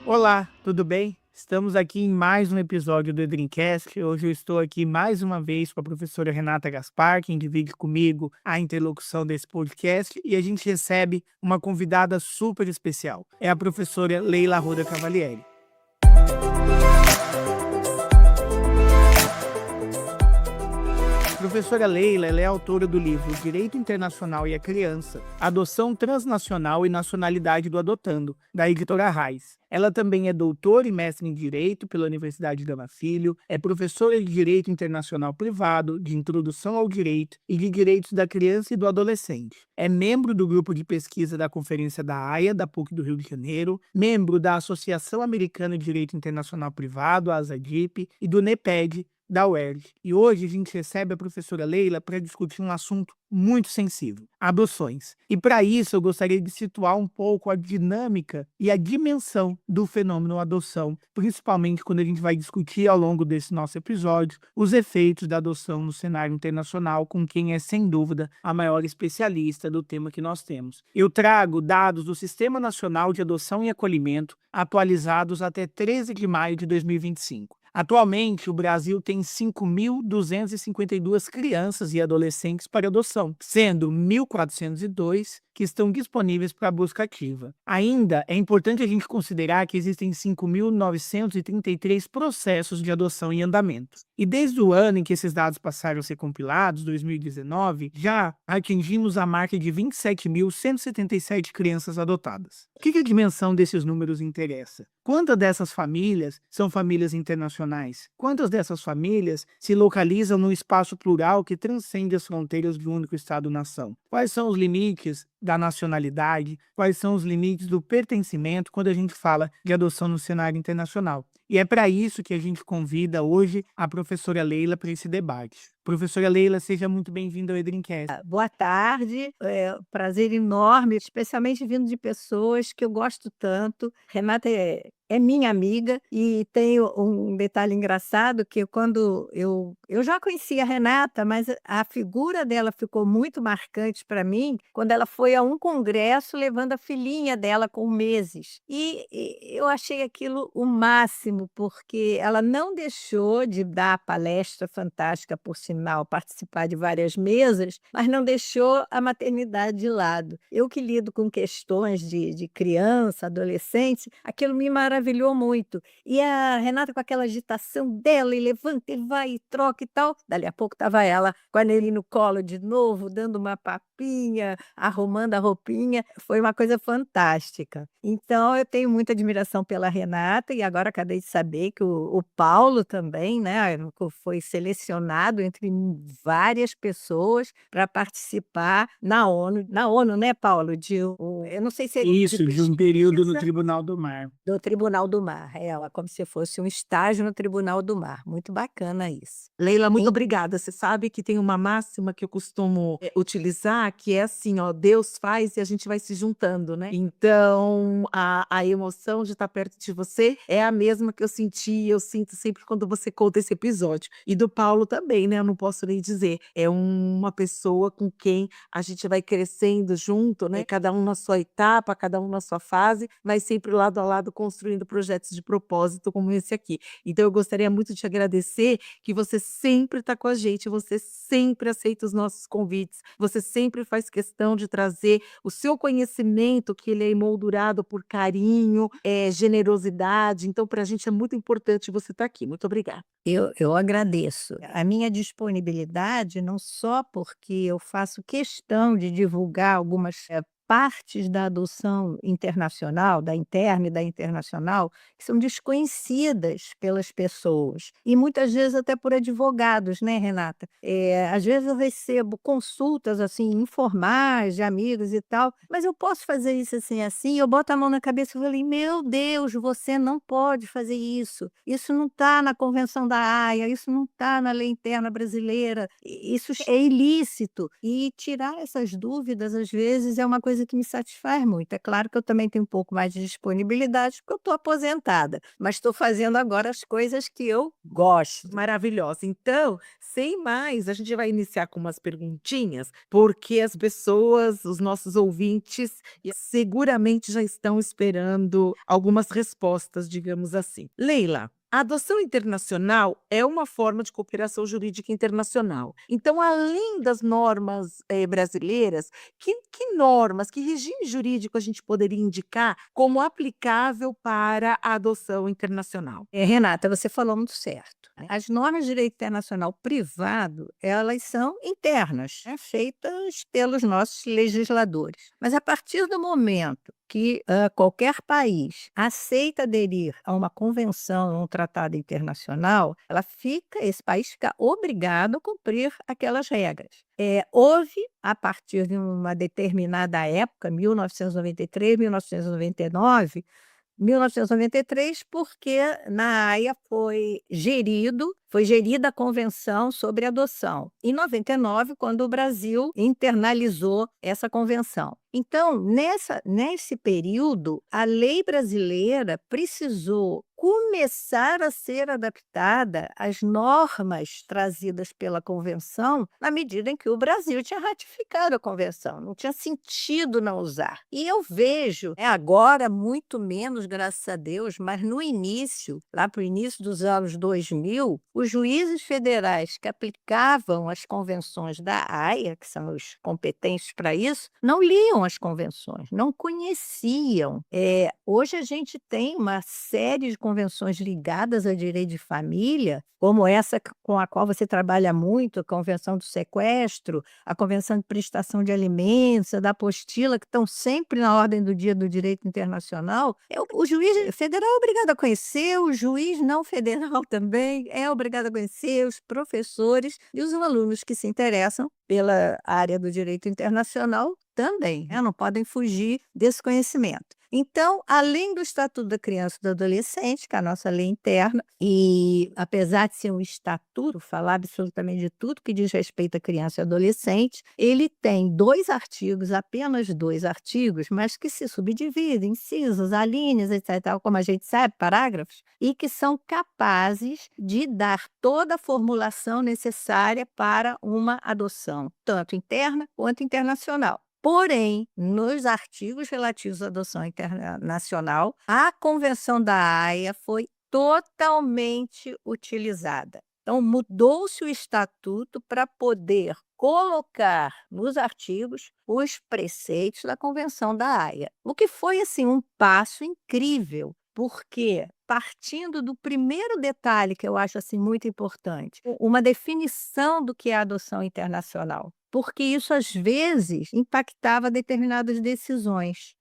Olá, tudo bem? Estamos aqui em mais um episódio do Edrincast. Hoje eu estou aqui mais uma vez com a professora Renata Gaspar, quem divide comigo a interlocução desse podcast, e a gente recebe uma convidada super especial. É a professora Leila Arruda Cavalieri. A professora Leila ela é autora do livro Direito Internacional e a Criança, Adoção Transnacional e Nacionalidade do Adotando, da editora Raiz. Ela também é doutora e mestre em Direito pela Universidade Gama Filho, é professora de Direito Internacional Privado, de Introdução ao Direito e de Direitos da Criança e do Adolescente. É membro do grupo de pesquisa da Conferência da Haia, da PUC do Rio de Janeiro, membro da Associação Americana de Direito Internacional Privado, a ASADIP, e do NEPED, da UERJ. E hoje a gente recebe a professora Leila para discutir um assunto muito sensível: adoções. E para isso eu gostaria de situar um pouco a dinâmica e a dimensão do fenômeno adoção, principalmente quando a gente vai discutir ao longo desse nosso episódio os efeitos da adoção no cenário internacional, com quem é sem dúvida a maior especialista do tema que nós temos. Eu trago dados do Sistema Nacional de Adoção e Acolhimento, atualizados até 13 de maio de 2025. Atualmente, o Brasil tem 5.252 crianças e adolescentes para adoção, sendo 1.402 que estão disponíveis para busca ativa. Ainda é importante a gente considerar que existem 5.933 processos de adoção em andamento. E desde o ano em que esses dados passaram a ser compilados, 2019, já atingimos a marca de 27.177 crianças adotadas. O que a dimensão desses números interessa? Quantas dessas famílias são famílias internacionais? Quantas dessas famílias se localizam num espaço plural que transcende as fronteiras de um único Estado-nação? Quais são os limites da nacionalidade? Quais são os limites do pertencimento quando a gente fala de adoção no cenário internacional? E é para isso que a gente convida hoje a professora Leila para esse debate. Professora Leila, seja muito bem-vinda ao Edrincast. Boa tarde, prazer enorme, especialmente vindo de pessoas que eu gosto tanto. Renata é minha amiga e tem um detalhe engraçado que quando eu já conhecia a Renata, mas a figura dela ficou muito marcante para mim quando ela foi a um congresso levando a filhinha dela com meses. E eu achei aquilo o máximo, porque ela não deixou de dar a palestra fantástica, por sinal, participar de várias mesas, mas não deixou a maternidade de lado. Eu que lido com questões de criança, adolescente, aquilo me maravilhou muito. E a Renata com aquela agitação dela, e levanta, e vai, e troca e tal. Dali a pouco estava ela com a Nelly no colo de novo, dando uma papinha, arrumando a roupinha. Foi uma coisa fantástica. Então, eu tenho muita admiração pela Renata, e agora acabei de saber que o Paulo também, né, foi selecionado entre várias pessoas para participar na ONU, né, Paulo? Eu não sei se é Isso, de um período no pesquisa Tribunal do Mar. do Tribunal do Mar. Ela, como se fosse um estágio no Tribunal do Mar. Muito bacana isso. Leila, muito Em- obrigada. Você sabe que tem uma máxima que eu costumo utilizar, que é assim, ó, Deus faz e a gente vai se juntando, né? Então, a emoção de estar perto de você é a mesma que eu senti, eu sinto sempre quando você conta esse episódio. E do Paulo também, né? Eu não posso nem dizer. É uma pessoa com quem a gente vai crescendo junto, né? Cada um na sua etapa, cada um na sua fase, mas sempre lado a lado construindo projetos de propósito como esse aqui. Então, eu gostaria muito de te agradecer que você sempre está com a gente, você sempre aceita os nossos convites, você sempre faz questão de trazer o seu conhecimento, que ele é emoldurado por carinho, generosidade. Então, para a gente é muito importante você estar aqui. Muito obrigada. Eu agradeço. A minha disponibilidade, não só porque eu faço questão de divulgar algumas partes da adoção internacional, da interna e da internacional, que são desconhecidas pelas pessoas, e muitas vezes até por advogados, né, Renata? Às vezes eu recebo consultas assim informais de amigos e tal, mas eu posso fazer isso assim, assim, eu boto a mão na cabeça e falei, meu Deus, você não pode fazer isso não está na Convenção da Haia, isso não está na lei interna brasileira, isso é ilícito. E tirar essas dúvidas, às vezes, é uma coisa coisa que me satisfaz muito. É claro que eu também tenho um pouco mais de disponibilidade, porque eu estou aposentada, mas estou fazendo agora as coisas que eu gosto. Maravilhosa. Então, sem mais, a gente vai iniciar com umas perguntinhas, porque as pessoas, os nossos ouvintes, seguramente já estão esperando algumas respostas, digamos assim. Leila, a adoção internacional é uma forma de cooperação jurídica internacional. Então, além das normas brasileiras, que normas, que regime jurídico a gente poderia indicar como aplicável para a adoção internacional? Renata, você falou muito certo, né? As normas de direito internacional privado, elas são internas, né, feitas pelos nossos legisladores. Mas a partir do momento que qualquer país aceita aderir a uma convenção, a um tratado internacional, esse país fica obrigado a cumprir aquelas regras. Houve, a partir de uma determinada época, 1993, 1999, 1993, porque na Haia foi gerida a Convenção sobre Adoção. Em 99, quando o Brasil internalizou essa convenção. Então, nesse período, a lei brasileira precisou começar a ser adaptada às normas trazidas pela convenção, na medida em que o Brasil tinha ratificado a convenção, não tinha sentido não usar. E eu vejo, agora muito menos, graças a Deus, mas no início, lá para o início dos anos 2000, os juízes federais que aplicavam as convenções da Haia, que são os competentes para isso, não liam as convenções, não conheciam. Hoje a gente tem uma série de convenções ligadas ao direito de família, como essa com a qual você trabalha muito, a Convenção do Sequestro, a Convenção de Prestação de Alimentos, a da Apostila, que estão sempre na ordem do dia do direito internacional. O juiz federal é obrigado a conhecer, o juiz não federal também é obrigado a conhecer, os professores e os alunos que se interessam pela área do direito internacional também, né? Não podem fugir desse conhecimento. Então, além do Estatuto da Criança e do Adolescente, que é a nossa lei interna, e apesar de ser um estatuto, falar absolutamente de tudo que diz respeito à criança e adolescente, ele tem 2 artigos, apenas 2 artigos, mas que se subdividem, incisos, alíneas, etc., como a gente sabe, parágrafos, e que são capazes de dar toda a formulação necessária para uma adoção, tanto interna quanto internacional. Porém, nos artigos relativos à adoção internacional, a Convenção da Haia foi totalmente utilizada. Então, mudou-se o estatuto para poder colocar nos artigos os preceitos da Convenção da Haia, o que foi assim um passo incrível, porque partindo do primeiro detalhe que eu acho assim muito importante, uma definição do que é a adoção internacional. Porque isso, às vezes, impactava determinadas decisões.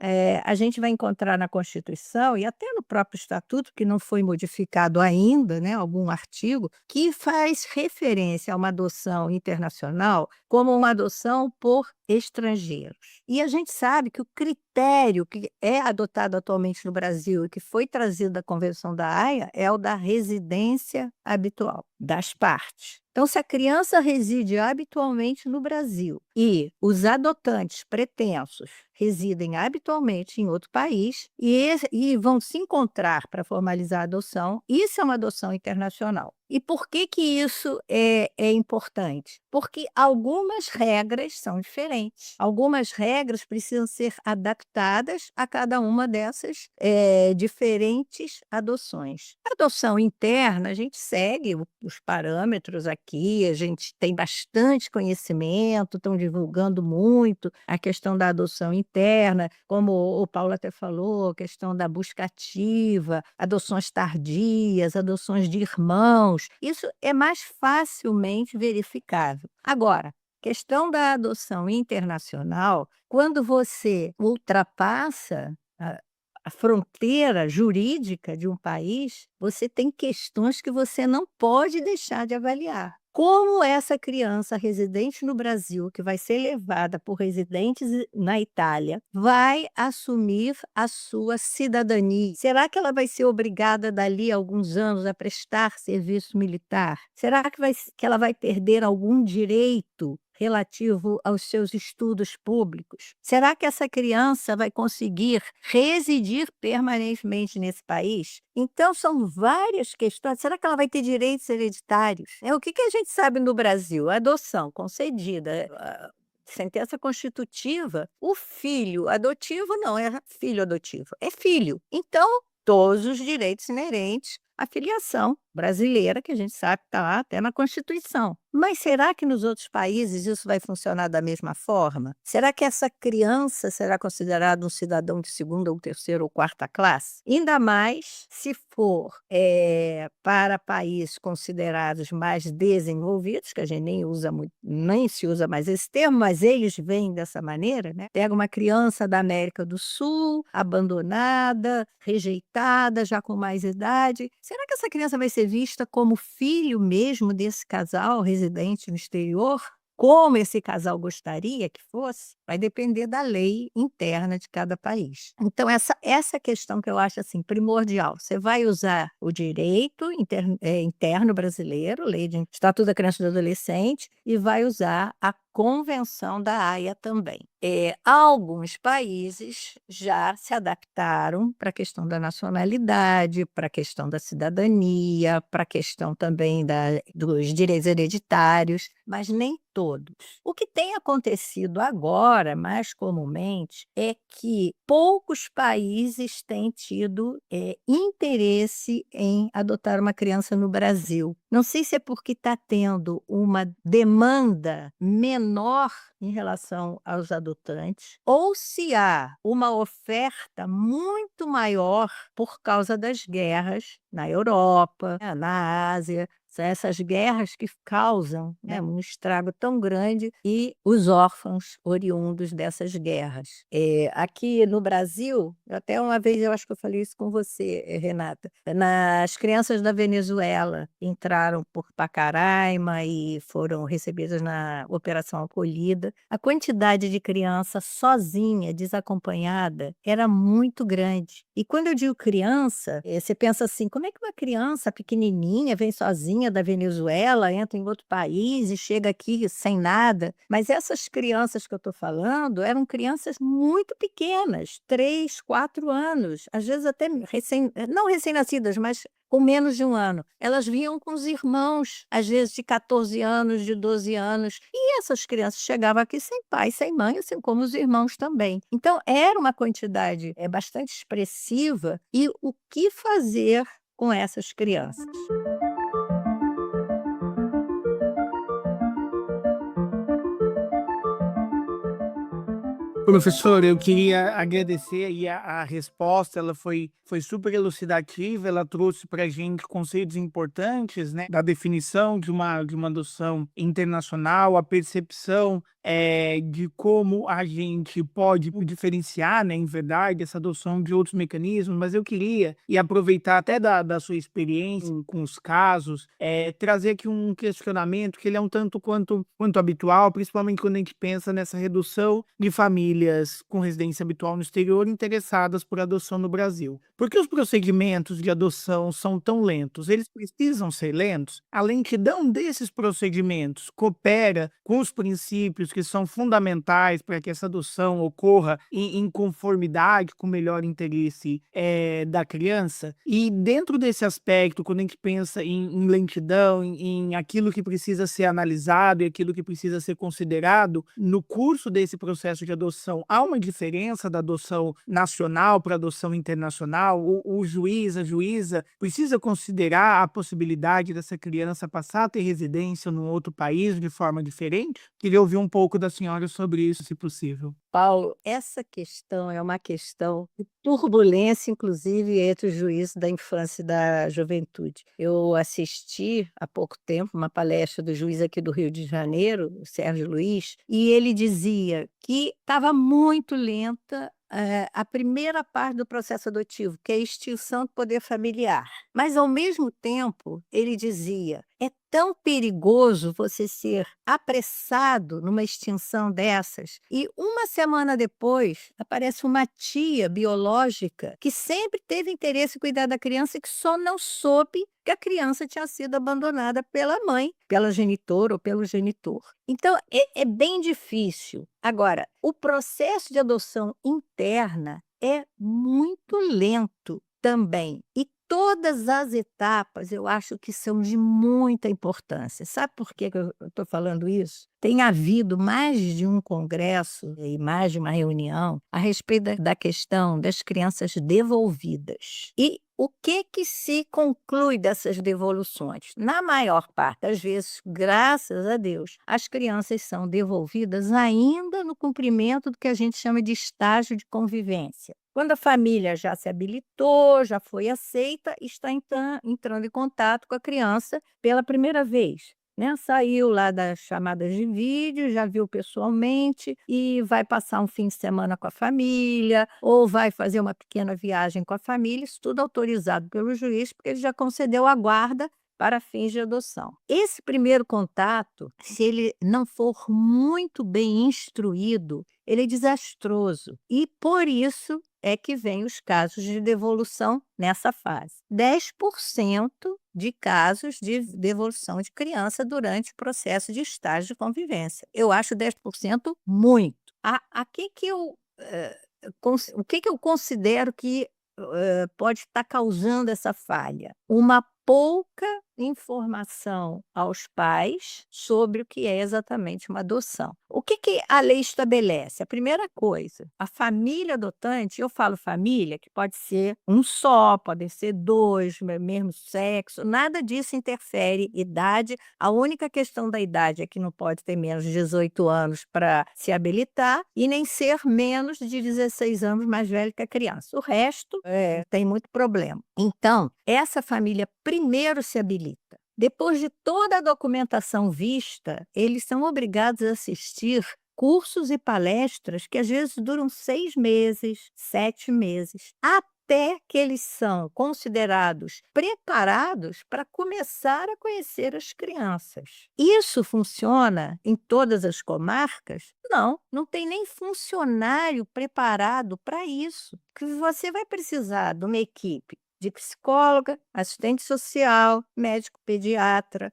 A gente vai encontrar na Constituição e até no próprio Estatuto, que não foi modificado ainda, né, algum artigo, que faz referência a uma adoção internacional como uma adoção por estrangeiros. E a gente sabe que o critério que é adotado atualmente no Brasil e que foi trazido da Convenção da Haia é o da residência habitual das partes. Então, se a criança reside habitualmente no Brasil e os adotantes pretensos residem habitualmente em outro país e vão se encontrar para formalizar a adoção, isso é uma adoção internacional. E por que isso é importante? Porque algumas regras são diferentes. Algumas regras precisam ser adaptadas a cada uma dessas diferentes adoções. A adoção interna, a gente segue os parâmetros aqui, a gente tem bastante conhecimento, estão divulgando muito a questão da adoção interna, como o Paulo até falou, a questão da busca ativa, adoções tardias, adoções de irmãos. Isso é mais facilmente verificável. Agora, questão da adoção internacional, quando você ultrapassa a fronteira jurídica de um país, você tem questões que você não pode deixar de avaliar. Como essa criança residente no Brasil, que vai ser levada por residentes na Itália, vai assumir a sua cidadania? Será que ela vai ser obrigada dali a alguns anos a prestar serviço militar? Será que ela vai perder algum direito relativo aos seus estudos públicos? Será que essa criança vai conseguir residir permanentemente nesse país? Então, são várias questões. Será que ela vai ter direitos hereditários? O que que a gente sabe no Brasil? A adoção concedida, sentença constitutiva, o filho adotivo não é filho adotivo, é filho. Então, todos os direitos inerentes à filiação brasileira, que a gente sabe que está lá até na Constituição. Mas será que nos outros países isso vai funcionar da mesma forma? Será que essa criança será considerada um cidadão de segunda ou terceira ou quarta classe? Ainda mais se for para países considerados mais desenvolvidos, que a gente nem usa muito, nem se usa mais esse termo, mas eles veem dessa maneira, né? Pega uma criança da América do Sul, abandonada, rejeitada, já com mais idade. Será que essa criança vai ser vista como filho mesmo desse casal residente no exterior? Como esse casal gostaria que fosse? Vai depender da lei interna de cada país. Então, essa questão que eu acho assim primordial. Você vai usar o direito interno brasileiro, lei de Estatuto da Criança e do Adolescente, e vai usar a Convenção da Haia também. Alguns países já se adaptaram para a questão da nacionalidade, para a questão da cidadania, para a questão também dos direitos hereditários, mas nem todos. O que tem acontecido agora, mais comumente, é que poucos países têm tido interesse em adotar uma criança no Brasil. Não sei se é porque está tendo uma demanda menor em relação aos adotantes, ou se há uma oferta muito maior por causa das guerras na Europa, na Ásia. São essas guerras que causam, né, um estrago tão grande e os órfãos oriundos dessas guerras. Aqui no Brasil, até uma vez eu acho que eu falei isso com você, Renata, as crianças da Venezuela entraram por Pacaraima e foram recebidas na Operação Acolhida. A quantidade de criança sozinha, desacompanhada, era muito grande. E quando eu digo criança, você pensa assim, como é que uma criança pequenininha vem sozinha da Venezuela, entra em outro país e chega aqui sem nada? Mas essas crianças que eu estou falando eram crianças muito pequenas, 3, 4 anos, às vezes até não recém-nascidas, mas com menos de 1 ano. Elas vinham com os irmãos, às vezes de 14 anos, de 12 anos, e essas crianças chegavam aqui sem pai, sem mãe, assim como os irmãos também. Então, era uma quantidade bastante expressiva, e o que fazer com essas crianças? Professor, eu queria agradecer aí a resposta, ela foi super elucidativa, ela trouxe para a gente conceitos importantes, né, da definição de uma adoção internacional, a percepção de como a gente pode diferenciar, né, em verdade, essa adoção de outros mecanismos, mas eu queria, e aproveitar até da sua experiência com os casos, trazer aqui um questionamento que ele é um tanto quanto habitual, principalmente quando a gente pensa nessa redução de famílias com residência habitual no exterior interessadas por adoção no Brasil. Por que os procedimentos de adoção são tão lentos? Eles precisam ser lentos? A lentidão desses procedimentos coopera com os princípios que são fundamentais para que essa adoção ocorra em conformidade com o melhor interesse da criança? E dentro desse aspecto, quando a gente pensa em lentidão, em aquilo que precisa ser analisado e aquilo que precisa ser considerado, no curso desse processo de adoção, há uma diferença da adoção nacional para a adoção internacional? O juiz, a juíza, precisa considerar a possibilidade dessa criança passar a ter residência num outro país de forma diferente? Queria ouvir um pouco da senhora sobre isso, se possível. Paulo, essa questão é uma questão de turbulência, inclusive, entre os juízes da infância e da juventude. Eu assisti há pouco tempo uma palestra do juiz aqui do Rio de Janeiro, o Sérgio Luiz, e ele dizia que estava muito lenta a primeira parte do processo adotivo, que é a extinção do poder familiar. Mas, ao mesmo tempo, ele dizia, é tão perigoso você ser apressado numa extinção dessas e uma semana depois aparece uma tia biológica que sempre teve interesse em cuidar da criança e que só não soube que a criança tinha sido abandonada pela mãe, pela genitora ou pelo genitor. Então, é bem difícil. Agora, o processo de adoção interna é muito lento também. E todas as etapas eu acho que são de muita importância. Sabe por que que eu estou falando isso? Tem havido mais de um congresso e mais de uma reunião a respeito da questão das crianças devolvidas. E o que se conclui dessas devoluções? Na maior parte das vezes, graças a Deus, as crianças são devolvidas ainda no cumprimento do que a gente chama de estágio de convivência. Quando a família já se habilitou, já foi aceita, está entrando em contato com a criança pela primeira vez. Né? Saiu lá das chamadas de vídeo, já viu pessoalmente e vai passar um fim de semana com a família ou vai fazer uma pequena viagem com a família, isso tudo autorizado pelo juiz, porque ele já concedeu a guarda para fins de adoção. Esse primeiro contato, se ele não for muito bem instruído, ele é desastroso. E por isso é que vem os casos de devolução nessa fase. 10% de casos de devolução de criança durante o processo de estágio de convivência. Eu acho 10% muito. O que eu considero que pode estar causando essa falha? Uma pouca informação aos pais sobre o que é exatamente uma adoção. O que a lei estabelece? A primeira coisa, a família adotante, eu falo família, que pode ser um só, podem ser dois, mesmo sexo, nada disso interfere idade. A única questão da idade é que não pode ter menos de 18 anos para se habilitar e nem ser menos de 16 anos mais velho que a criança. O resto tem muito problema. Então, essa família primeiro se habilita. Depois de toda a documentação vista, eles são obrigados a assistir cursos e palestras que às vezes duram 6 meses, 7 meses, até que eles são considerados preparados para começar a conhecer as crianças. Isso funciona em todas as comarcas? Não tem nem funcionário preparado para isso. Que você vai precisar de uma equipe de psicóloga, assistente social, médico pediatra,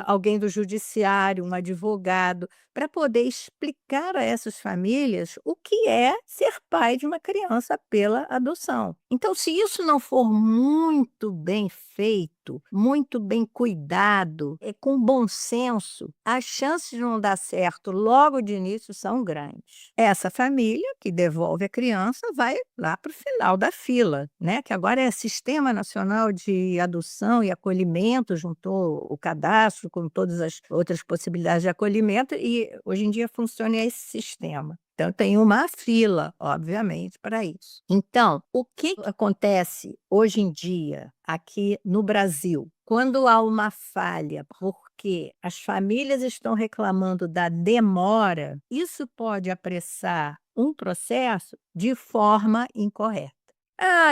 alguém do judiciário, um advogado, para poder explicar a essas famílias o que é ser pai de uma criança pela adoção. Então, se isso não for muito bem feito, muito bem cuidado, com bom senso, as chances de não dar certo logo de início são grandes. Essa família que devolve a criança vai lá para o final da fila, né? Que agora é Sistema Nacional de Adoção e Acolhimento, juntou o cadastro com todas as outras possibilidades de acolhimento e hoje em dia funciona esse sistema. Então, tem uma fila, obviamente, para isso. Então, o que acontece hoje em dia aqui no Brasil? Quando há uma falha, porque as famílias estão reclamando da demora, isso pode apressar um processo de forma incorreta.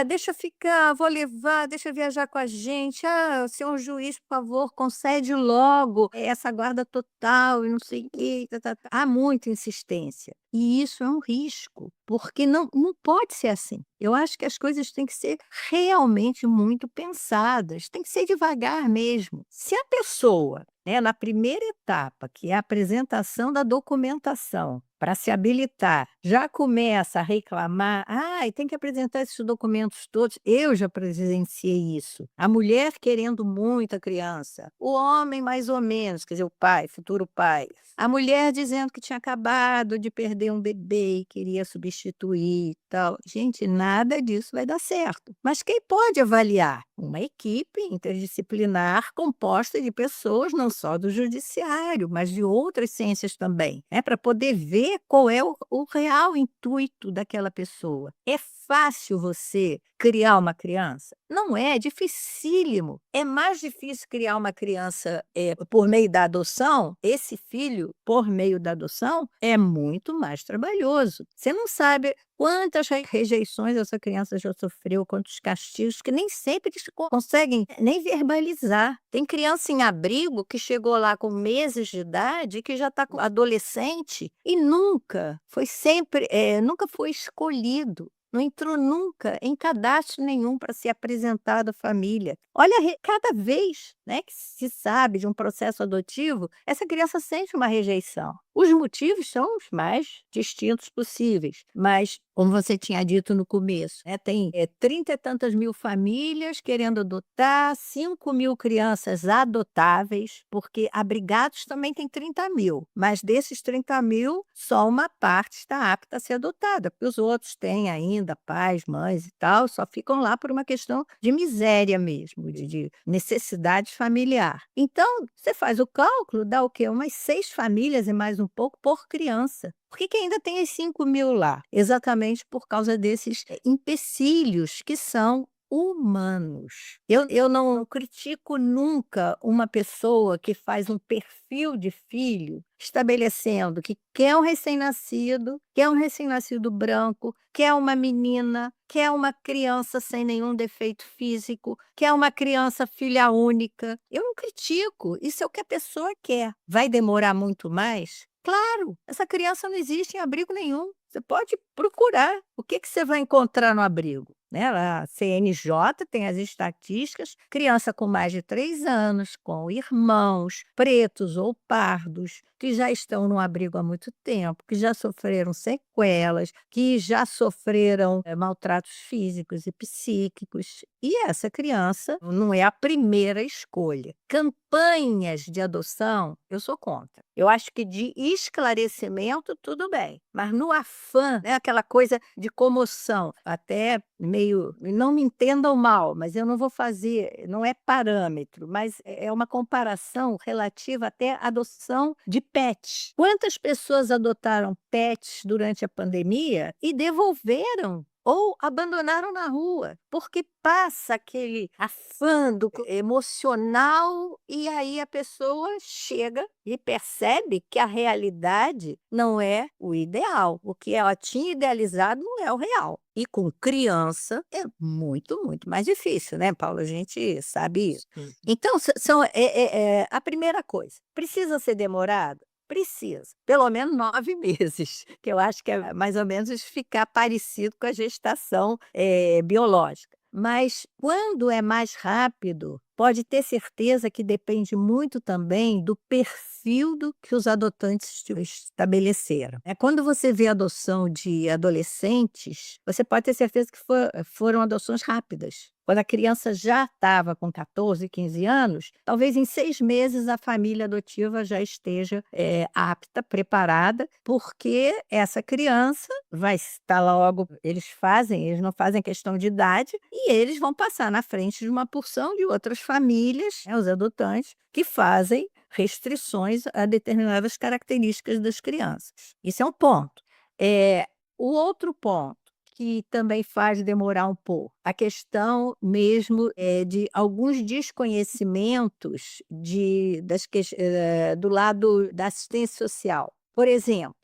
Deixa ficar, vou levar, deixa viajar com a gente. Senhor juiz, por favor, concede logo essa guarda total e não sei o quê. Há muita insistência. E isso é um risco, porque não pode ser assim. Eu acho que as coisas têm que ser realmente muito pensadas, tem que ser devagar mesmo. Se a pessoa, né, na primeira etapa, que é a apresentação da documentação, para se habilitar, já começa a reclamar, e tem que apresentar esses documentos todos. Eu já presenciei isso. A mulher querendo muito a criança, o homem mais ou menos, quer dizer, o pai, futuro pai. A mulher dizendo que tinha acabado de perder um bebê e queria substituir e tal. Gente, nada disso vai dar certo. Mas quem pode avaliar? Uma equipe interdisciplinar composta de pessoas não só do judiciário, mas de outras ciências também, para poder ver qual é o real intuito daquela pessoa. É fácil você criar uma criança? Não é, é dificílimo. É mais difícil criar uma criança por meio da adoção. Esse filho, por meio da adoção, é muito mais trabalhoso. Você não sabe quantas rejeições essa criança já sofreu, quantos castigos, que nem sempre eles conseguem nem verbalizar. Tem criança em abrigo que chegou lá com meses de idade, que já está adolescente e nunca foi escolhido. Não entrou nunca em cadastro nenhum para ser apresentado à família. Olha, cada vez, né, que se sabe de um processo adotivo, essa criança sente uma rejeição. Os motivos são os mais distintos possíveis, mas, como você tinha dito no começo, né, tem 30 e tantas mil famílias querendo adotar, 5.000 crianças adotáveis, porque abrigados também tem 30.000, mas desses 30.000, só uma parte está apta a ser adotada, porque os outros têm ainda pais, mães e tal, só ficam lá por uma questão de miséria mesmo, de necessidade familiar. Então, você faz o cálculo, dá o quê? Umas 6 famílias e mais um pouco por criança. Por que ainda tem as 5.000 lá? Exatamente por causa desses empecilhos que são humanos. Eu não critico nunca uma pessoa que faz um perfil de filho estabelecendo que quer um recém-nascido branco, quer uma menina, quer uma criança sem nenhum defeito físico, quer uma criança filha única. Eu não critico, isso é o que a pessoa quer. Vai demorar muito mais? Claro, essa criança não existe em abrigo nenhum. Você pode procurar. O que você vai encontrar no abrigo? Né? A CNJ tem as estatísticas, criança com mais de 3 anos, com irmãos pretos ou pardos, que já estão no abrigo há muito tempo, que já sofreram sequelas, que já sofreram maltratos físicos e psíquicos. E essa criança não é a primeira escolha. Campanhas de adoção, eu sou contra. Eu acho que de esclarecimento, tudo bem. Mas no afã, né, aquela coisa de comoção, até meio, não me entendam mal, mas eu não vou fazer, não é parâmetro, mas é uma comparação relativa até à adoção de pets. Quantas pessoas adotaram pets durante a pandemia e devolveram ou abandonaram na rua, porque passa aquele afã emocional e aí a pessoa chega e percebe que a realidade não é o ideal. O que ela tinha idealizado não é o real. E com criança é muito, muito mais difícil, né, Paulo? A gente sabe isso. Então, a primeira coisa, precisa ser demorado? Precisa, pelo menos 9 meses, que eu acho que é mais ou menos ficar parecido com a gestação biológica. Mas quando é mais rápido, pode ter certeza que depende muito também do perfil que os adotantes estabeleceram. Quando você vê adoção de adolescentes, você pode ter certeza que foram adoções rápidas. Quando a criança já estava com 14, 15 anos, talvez em 6 meses a família adotiva já esteja apta, preparada, porque essa criança vai estar logo, eles não fazem questão de idade, e eles vão passar na frente de uma porção de outras famílias, os adotantes, que fazem restrições a determinadas características das crianças. Isso é um ponto. O outro ponto, que também faz demorar um pouco. A questão mesmo de alguns desconhecimentos do lado da assistência social. Por exemplo,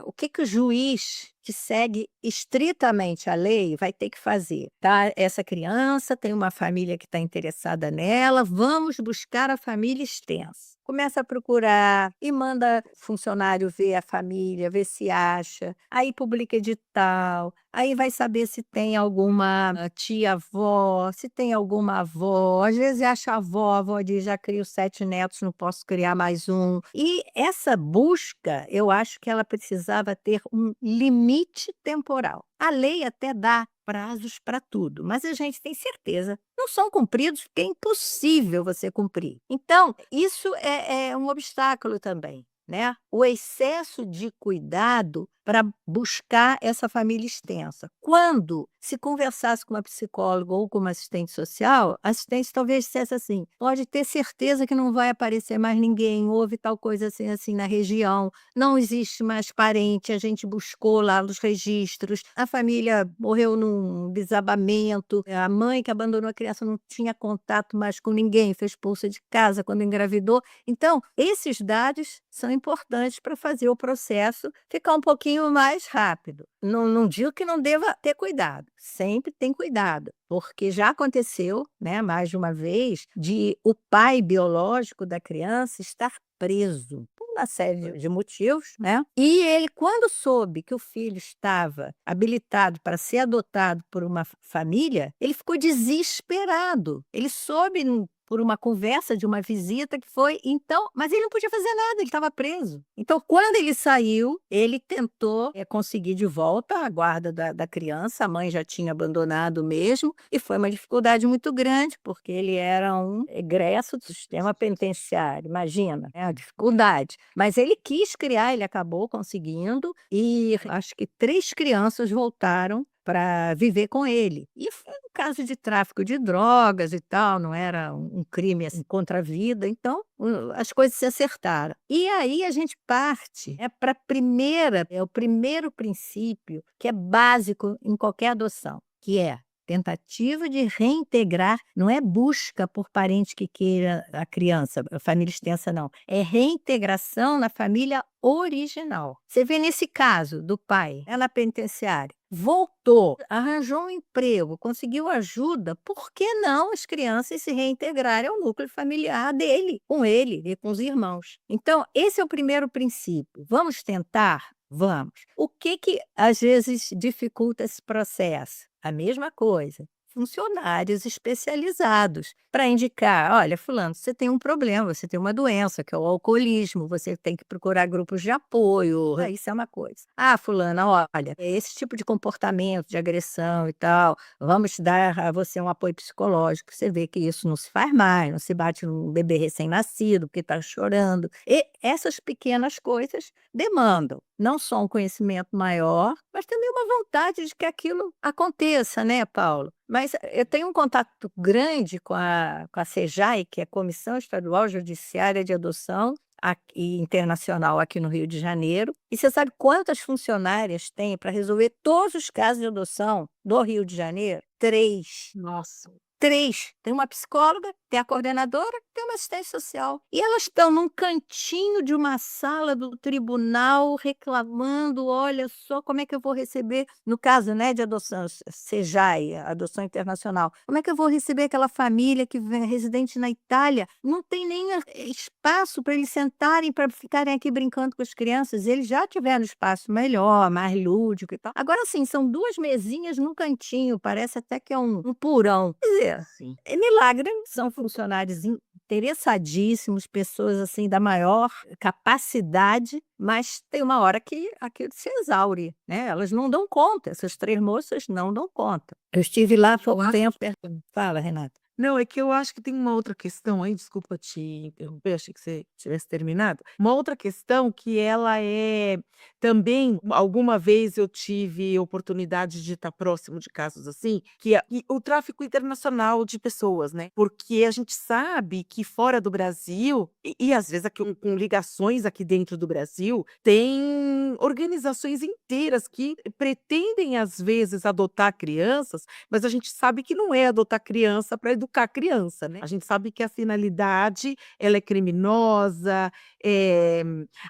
o que o juiz que segue estritamente a lei vai ter que fazer? Tá? Essa criança tem uma família que está interessada nela, vamos buscar a família extensa. Começa a procurar e manda funcionário ver a família, ver se acha, aí publica edital, aí vai saber se tem alguma tia-avó, se tem alguma avó, às vezes acha a avó diz, já crio 7 netos, não posso criar mais um. E essa busca, eu acho que ela precisava ter um limite temporal. A lei até dá prazos para tudo, mas a gente tem certeza, não são cumpridos porque é impossível você cumprir. Então, isso é um obstáculo também, né? O excesso de cuidado para buscar essa família extensa. Quando se conversasse com uma psicóloga ou com uma assistente social, a assistente talvez dissesse assim: pode ter certeza que não vai aparecer mais ninguém, houve tal coisa assim, assim na região, não existe mais parente, a gente buscou lá nos registros, a família morreu num desabamento, a mãe que abandonou a criança não tinha contato mais com ninguém, foi expulsa de casa quando engravidou. Então, esses dados são importantes para fazer o processo ficar um pouquinho mais rápido. Não digo que não deva ter cuidado, sempre tem cuidado, porque já aconteceu, né, mais de uma vez, de o pai biológico da criança estar preso por uma série de motivos, né? E ele, quando soube que o filho estava habilitado para ser adotado por uma família, ele ficou desesperado. Ele soube por uma conversa de uma visita que foi, então, mas ele não podia fazer nada, ele estava preso. Então, quando ele saiu, ele tentou conseguir de volta a guarda da criança, a mãe já tinha abandonado mesmo, e foi uma dificuldade muito grande, porque ele era um egresso do sistema penitenciário, imagina, né, a dificuldade. Mas ele quis criar, ele acabou conseguindo, e acho que 3 crianças voltaram para viver com ele. E foi um caso de tráfico de drogas e tal, não era um crime assim, contra a vida, então as coisas se acertaram. E aí a gente parte para o primeiro princípio que é básico em qualquer adoção, que é tentativa de reintegrar, não é busca por parente que queira a criança, a família extensa não, é reintegração na família original. Você vê nesse caso do pai, na penitenciária, voltou, arranjou um emprego, conseguiu ajuda, por que não as crianças se reintegrarem ao núcleo familiar dele, com ele e com os irmãos? Então, esse é o primeiro princípio. Vamos tentar? Vamos. O que às vezes dificulta esse processo? A mesma coisa. Funcionários especializados para indicar: olha, fulano, você tem um problema, você tem uma doença, que é o alcoolismo, você tem que procurar grupos de apoio. Isso é uma coisa. Ah, fulana, olha, esse tipo de comportamento, de agressão e tal, vamos dar a você um apoio psicológico. Você vê que isso não se faz mais, não se bate num bebê recém-nascido porque está chorando. E essas pequenas coisas demandam não só um conhecimento maior, mas também uma vontade de que aquilo aconteça, né, Paulo? Mas eu tenho um contato grande com a CEJAI, que é a Comissão Estadual Judiciária de Adoção e Internacional aqui no Rio de Janeiro. E você sabe quantas funcionárias tem para resolver todos os casos de adoção do Rio de Janeiro? 3. Nossa. 3. Tem uma psicóloga, tem a coordenadora, tem uma assistente social. E elas estão num cantinho de uma sala do tribunal reclamando: olha só como é que eu vou receber, no caso, né, de adoção, CEJAI, adoção internacional, como é que eu vou receber aquela família que é residente na Itália? Não tem nem espaço para eles sentarem, para ficarem aqui brincando com as crianças. Eles já tiveram espaço melhor, mais lúdico e tal. Agora sim, são 2 mesinhas num cantinho, parece até que é um porão. Quer dizer, Sim. é milagre, são funcionários interessadíssimos, pessoas assim da maior capacidade, mas tem uma hora que aquilo se exaure, né? Elas não dão conta, essas 3 moças não dão conta. Eu estive lá há pouco tempo. Fala, Renata. Não, é que eu acho que tem uma outra questão aí, desculpa te interromper, achei que você tivesse terminado. Uma outra questão que ela é também, alguma vez eu tive oportunidade de estar próximo de casos assim, que é o tráfico internacional de pessoas, né? Porque a gente sabe que fora do Brasil, e às vezes aqui com ligações aqui dentro do Brasil, tem organizações inteiras que pretendem, às vezes, adotar crianças, mas a gente sabe que não é adotar criança para educar a criança, né? A gente sabe que a finalidade, ela é criminosa,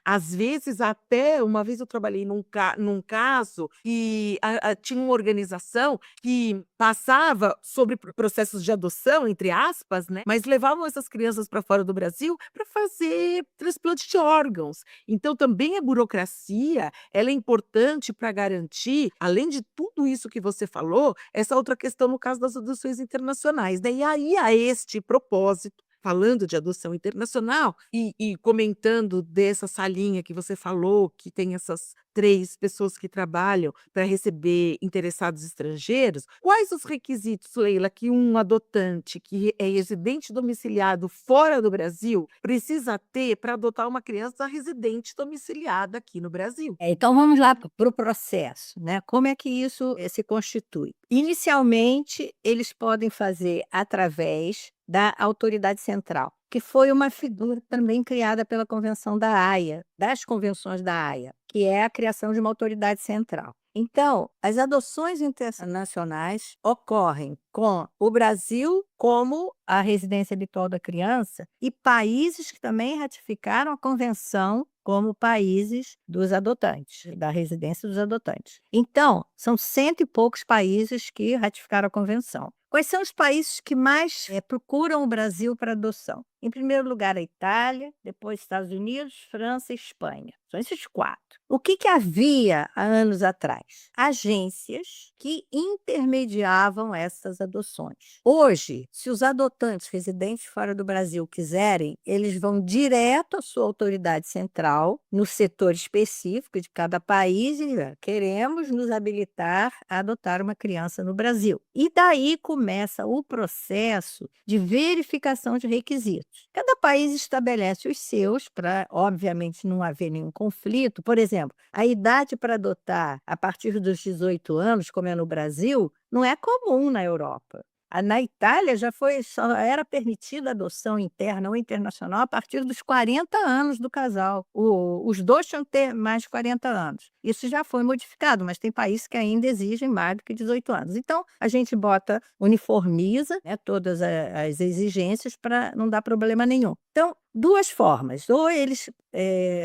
às vezes até uma vez eu trabalhei num caso e tinha uma organização que passava sobre processos de adoção, entre aspas, né? Mas levavam essas crianças para fora do Brasil para fazer transplante de órgãos. Então também a burocracia, ela é importante para garantir, além de tudo isso que você falou, essa outra questão no caso das adoções internacionais, né? E aí, a este propósito, falando de adoção internacional e comentando dessa salinha que você falou, que tem essas 3 pessoas que trabalham para receber interessados estrangeiros, quais os requisitos, Leila, que um adotante que é residente domiciliado fora do Brasil precisa ter para adotar uma criança residente domiciliada aqui no Brasil? Então vamos lá para o processo, né? Como é que isso se constitui? Inicialmente, eles podem fazer através da autoridade central, que foi uma figura também criada pela Convenção da Haia, das convenções da Haia, que é a criação de uma autoridade central. Então, as adoções internacionais ocorrem com o Brasil como a residência habitual da criança e países que também ratificaram a convenção como países dos adotantes, da residência dos adotantes. Então, são 100 e poucos países que ratificaram a convenção. Quais são os países que mais procuram o Brasil para adoção? Em primeiro lugar, a Itália, depois Estados Unidos, França e Espanha. São esses 4. O que havia há anos atrás? Agências que intermediavam essas adoções. Hoje, se os adotantes residentes fora do Brasil quiserem, eles vão direto à sua autoridade central, no setor específico de cada país, e queremos nos habilitar a adotar uma criança no Brasil. E daí começa o processo de verificação de requisitos. Cada país estabelece os seus para, obviamente, não haver nenhum conflito. Por exemplo, a idade para adotar a partir dos 18 anos, como é no Brasil, não é comum na Europa. Na Itália só era permitida a adoção interna ou internacional a partir dos 40 anos do casal. Os dois tinham que ter mais de 40 anos. Isso já foi modificado, mas tem países que ainda exigem mais do que 18 anos. Então, a gente uniformiza, né, todas as exigências para não dar problema nenhum. Então, 2 formas. Ou eles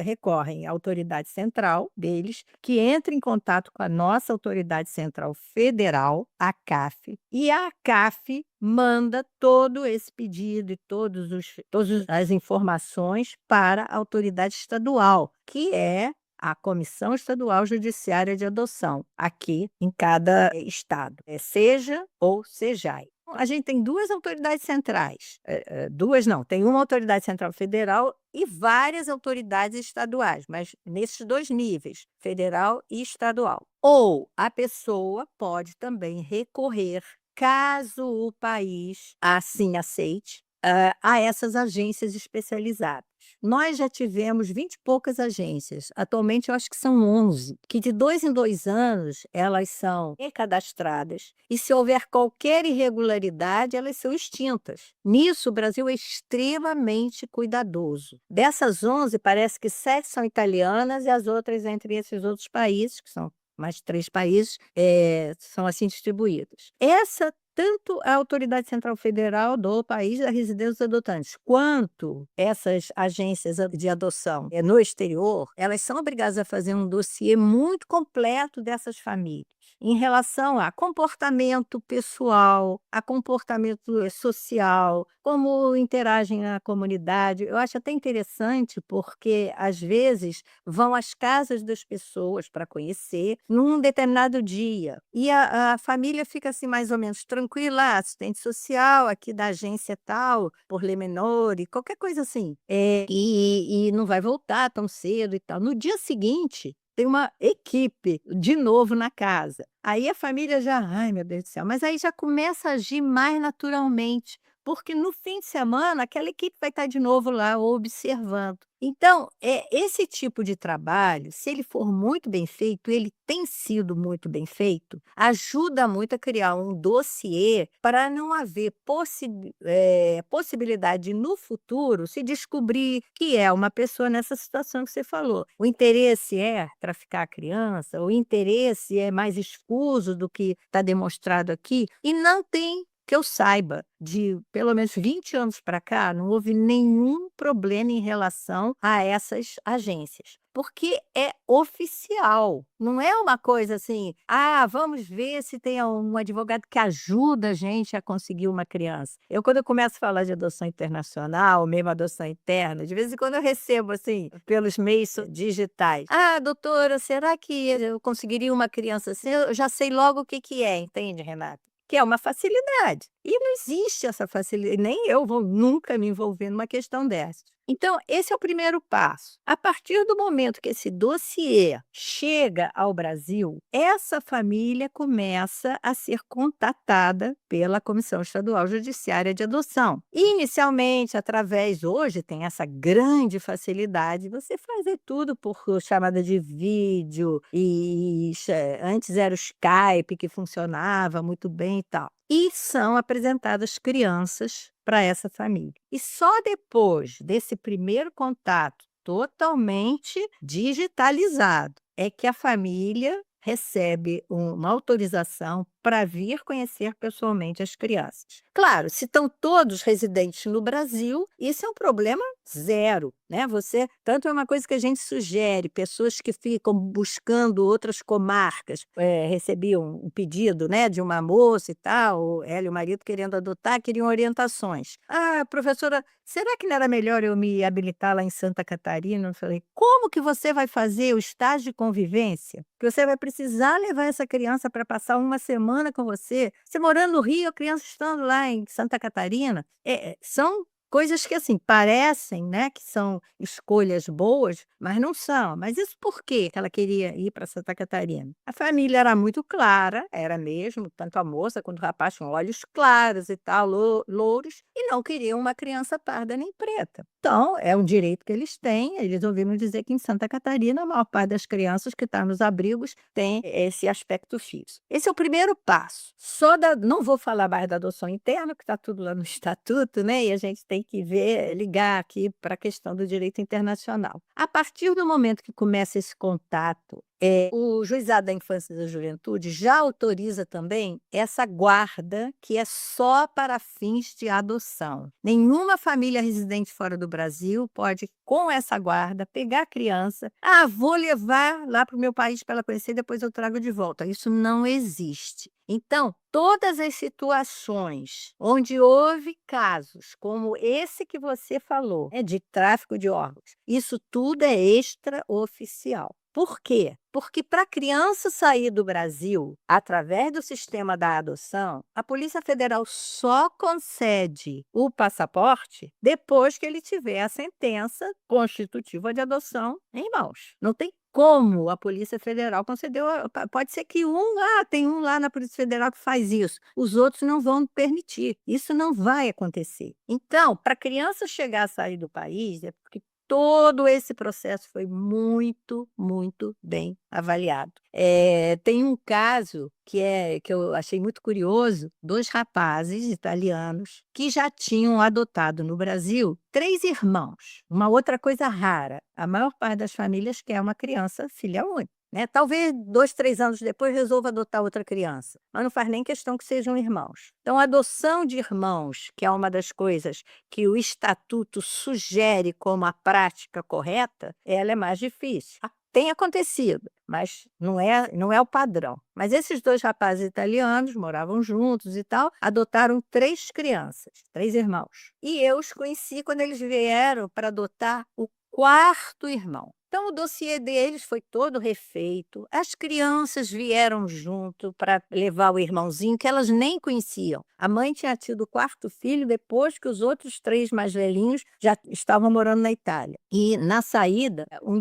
recorrem à autoridade central deles, que entra em contato com a nossa autoridade central federal, a CAF, e a CAF manda todo esse pedido e todas as informações para a autoridade estadual, que é a Comissão Estadual Judiciária de Adoção, aqui em cada estado, seja ou sejai. A gente tem 2 autoridades centrais, 2 não, tem uma autoridade central federal e várias autoridades estaduais, mas nesses 2 níveis, federal e estadual. Ou a pessoa pode também recorrer, caso o país assim aceite, a essas agências especializadas. Nós já tivemos 20 e poucas agências, atualmente eu acho que são 11, que de 2 em 2 anos elas são recadastradas e se houver qualquer irregularidade, elas são extintas. Nisso, o Brasil é extremamente cuidadoso. Dessas 11, parece que 7 são italianas e as outras entre esses outros países, que são mais 3 países, são assim distribuídas. Tanto a Autoridade Central Federal do país da residência dos adotantes, quanto essas agências de adoção no exterior, elas são obrigadas a fazer um dossiê muito completo dessas famílias, em relação a comportamento pessoal, a comportamento social, como interagem na comunidade. Eu acho até interessante porque, às vezes, vão às casas das pessoas para conhecer num determinado dia. E a família fica assim mais ou menos tranquila, assistente social aqui da agência tal, por Lemenore, qualquer coisa assim. E não vai voltar tão cedo e tal. No dia seguinte, tem uma equipe de novo na casa. Aí a família já, ai meu Deus do céu, mas aí já começa a agir mais naturalmente, porque no fim de semana aquela equipe vai estar de novo lá observando. Então, esse tipo de trabalho, se ele for muito bem feito, ele tem sido muito bem feito, ajuda muito a criar um dossiê para não haver possibilidade de, no futuro, se descobrir que é uma pessoa nessa situação que você falou. O interesse é traficar a criança, o interesse é mais escuso do que está demonstrado aqui, e não tem, que eu saiba, de pelo menos 20 anos para cá, não houve nenhum problema em relação a essas agências. Porque é oficial, não é uma coisa assim, vamos ver se tem um advogado que ajuda a gente a conseguir uma criança. Quando eu começo a falar de adoção internacional, mesmo adoção interna, de vez em quando eu recebo, assim, pelos meios digitais. Doutora, será que eu conseguiria uma criança assim? Eu já sei logo o que é, entende, Renata? Que é uma facilidade. E não existe essa facilidade, nem eu vou nunca me envolver numa questão dessa. Então, esse é o primeiro passo. A partir do momento que esse dossiê chega ao Brasil, essa família começa a ser contatada pela Comissão Estadual Judiciária de Adoção. Inicialmente, hoje tem essa grande facilidade, você fazer tudo por chamada de vídeo, antes era o Skype que funcionava muito bem e tal. E são apresentadas crianças para essa família. E só depois desse primeiro contato totalmente digitalizado é que a família recebe uma autorização para vir conhecer pessoalmente as crianças. Claro, se estão todos residentes no Brasil, isso é um problema zero, né? Tanto é uma coisa que a gente sugere, pessoas que ficam buscando outras comarcas, recebi um pedido, né, de uma moça e tal, ela e o marido querendo adotar, queriam orientações. Ah, professora, será que não era melhor eu me habilitar lá em Santa Catarina? Eu falei, como que você vai fazer o estágio de convivência? Que você vai precisar levar essa criança para passar uma semana com você. Você morando no Rio, a criança estando lá em Santa Catarina. São coisas que, assim, parecem, né, que são escolhas boas, mas não são. Mas isso por quê que ela queria ir para Santa Catarina? A família era muito clara, era mesmo, tanto a moça quanto o rapaz tinham olhos claros e tal, louros, e não queriam uma criança parda nem preta. Então, é um direito que eles têm. Eles ouviram dizer que em Santa Catarina, a maior parte das crianças que estão nos abrigos tem esse aspecto físico. Esse é o primeiro passo. Não vou falar mais da adoção interna, que está tudo lá no estatuto, né? E a gente tem que ligar aqui para a questão do direito internacional. A partir do momento que começa esse contato, o Juizado da Infância e da Juventude já autoriza também essa guarda que é só para fins de adoção. Nenhuma família residente fora do Brasil pode, com essa guarda, pegar a criança. Ah, vou levar lá para o meu país para ela conhecer, depois eu trago de volta. Isso não existe. Então, todas as situações onde houve casos como esse que você falou, de tráfico de órgãos, isso tudo é extraoficial. Por quê? Porque para a criança sair do Brasil, através do sistema da adoção, a Polícia Federal só concede o passaporte depois que ele tiver a sentença constitutiva de adoção em mãos. Não tem como a Polícia Federal concedeu. Pode ser que tem um lá na Polícia Federal que faz isso. Os outros não vão permitir. Isso não vai acontecer. Então, para a criança chegar a sair do país, é porque todo esse processo foi muito, muito bem avaliado. Tem um caso que eu achei muito curioso, 2 rapazes italianos que já tinham adotado no Brasil 3 irmãos. Uma outra coisa rara, a maior parte das famílias quer uma criança filha única. Né? Talvez 2, 3 anos depois resolva adotar outra criança, mas não faz nem questão que sejam irmãos. Então, a adoção de irmãos, que é uma das coisas que o estatuto sugere como a prática correta, ela é mais difícil. Tem acontecido, mas não é o padrão. Mas esses 2 rapazes italianos moravam juntos e tal, adotaram 3 crianças, 3 irmãos. E eu os conheci quando eles vieram para adotar o 4º irmão. Então, o dossiê deles foi todo refeito. As crianças vieram junto para levar o irmãozinho, que elas nem conheciam. A mãe tinha tido o 4º filho depois que os outros 3 mais velhinhos já estavam morando na Itália. E, na saída, um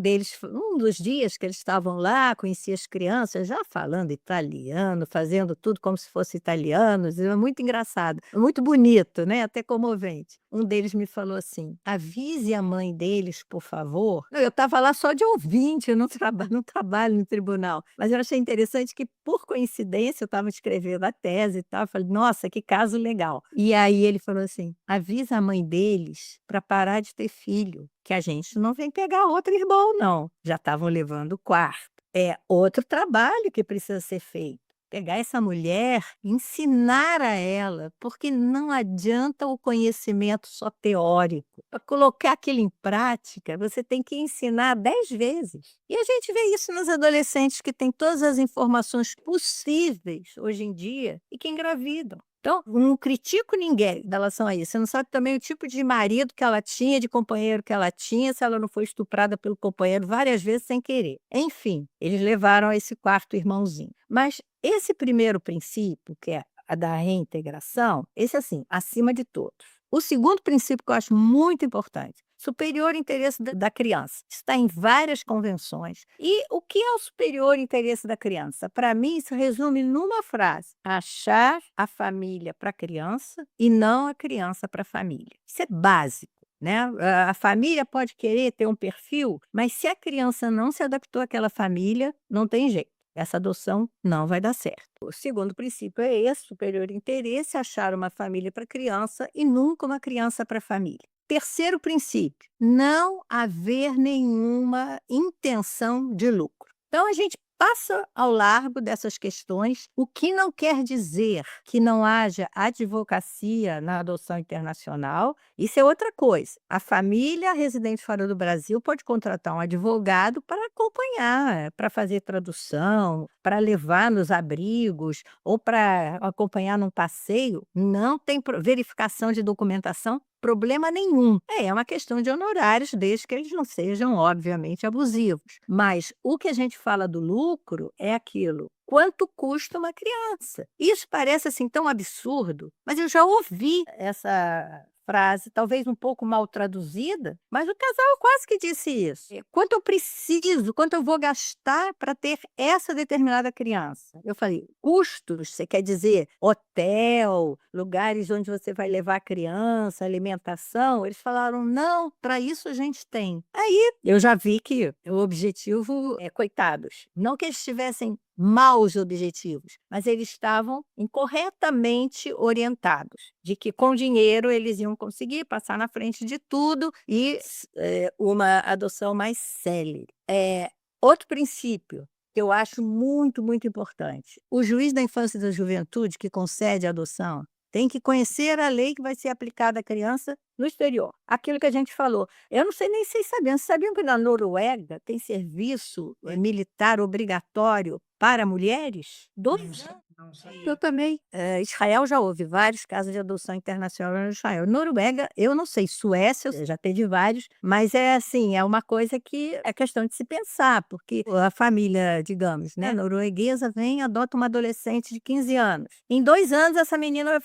dos dias que eles estavam lá, conhecia as crianças, já falando italiano, fazendo tudo como se fosse italianos. É muito engraçado, muito bonito, né? Até comovente. Um deles me falou assim, avise a mãe deles, por favor. Eu estava lá só de ouvinte, eu não trabalho no tribunal. Mas eu achei interessante que, por coincidência, eu estava escrevendo a tese e tal. Eu falei, nossa, que caso legal. E aí ele falou assim, avisa a mãe deles para parar de ter filho, que a gente não vem pegar outro irmão, não. Já estavam levando o 4º. É outro trabalho que precisa ser feito. Pegar essa mulher, ensinar a ela, porque não adianta o conhecimento só teórico. Para colocar aquilo em prática, você tem que ensinar 10 vezes. E a gente vê isso nos adolescentes que têm todas as informações possíveis hoje em dia e que engravidam. Então, não critico ninguém em relação a isso. Você não sabe também o tipo de marido que ela tinha, de companheiro que ela tinha, se ela não foi estuprada pelo companheiro várias vezes sem querer. Enfim, eles levaram esse 4º irmãozinho. Mas esse primeiro princípio, que é a da reintegração, esse assim, acima de todos. O segundo princípio que eu acho muito importante, Superior interesse da criança. Está em várias convenções. E o que é o superior interesse da criança? Para mim, isso resume numa frase: achar a família para a criança e não a criança para a família. Isso é básico. Né? A família pode querer ter um perfil, mas se a criança não se adaptou àquela família, não tem jeito. Essa adoção não vai dar certo. O segundo princípio é esse: superior interesse, achar uma família para a criança e nunca uma criança para a família. Terceiro princípio: não haver nenhuma intenção de lucro. Então, a gente passa ao largo dessas questões, o que não quer dizer que não haja advocacia na adoção internacional. Isso é outra coisa. A família residente fora do Brasil pode contratar um advogado para acompanhar, para fazer tradução, para levar nos abrigos ou para acompanhar num passeio. Não tem verificação de documentação, problema nenhum. É uma questão de honorários, desde que eles não sejam, obviamente, abusivos. Mas o que a gente fala do lucro é aquilo: quanto custa uma criança? Isso parece assim tão absurdo, mas eu já ouvi essa frase, talvez um pouco mal traduzida, mas o casal quase que disse isso. Quanto eu preciso, quanto eu vou gastar para ter essa determinada criança? Eu falei: custos, você quer dizer hotel, lugares onde você vai levar a criança, alimentação? Eles falaram: não, para isso a gente tem. Aí eu já vi que o objetivo é coitados. Não que eles tivessem maus objetivos, mas eles estavam incorretamente orientados de que com dinheiro eles iam conseguir passar na frente de tudo e uma adoção mais célere. Outro princípio que eu acho muito, muito importante: o juiz da infância e da juventude que concede a adoção tem que conhecer a lei que vai ser aplicada à criança no exterior. Aquilo que a gente falou. Eu não sei nem se vocês sabiam. Vocês sabiam que na Noruega tem serviço militar obrigatório para mulheres? 2 anos. Não sei. Eu também. Israel já houve vários casos de adoção internacional no Israel. Noruega, eu não sei. Suécia, já teve vários. Mas é assim, é uma coisa que é questão de se pensar, porque a família, digamos, né, norueguesa vem e adota uma adolescente de 15 anos. Em 2 anos, essa menina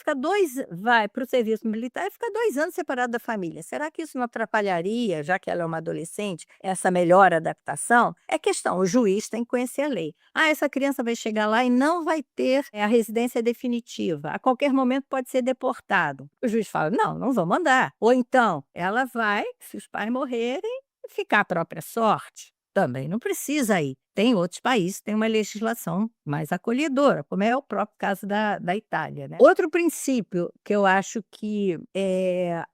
vai para o serviço militar e fica 2 anos separada da família. Será que isso não atrapalharia, já que ela é uma adolescente, essa melhor adaptação? É questão, o juiz tem que conhecer a lei. Essa criança vai chegar lá e não vai ter a residência definitiva. A qualquer momento pode ser deportado. O juiz fala: não, não vou mandar. Ou então, ela vai, se os pais morrerem, ficar à própria sorte. Também não precisa ir. Tem outros países que têm uma legislação mais acolhedora, como é o próprio caso da Itália, né? Outro princípio que eu acho que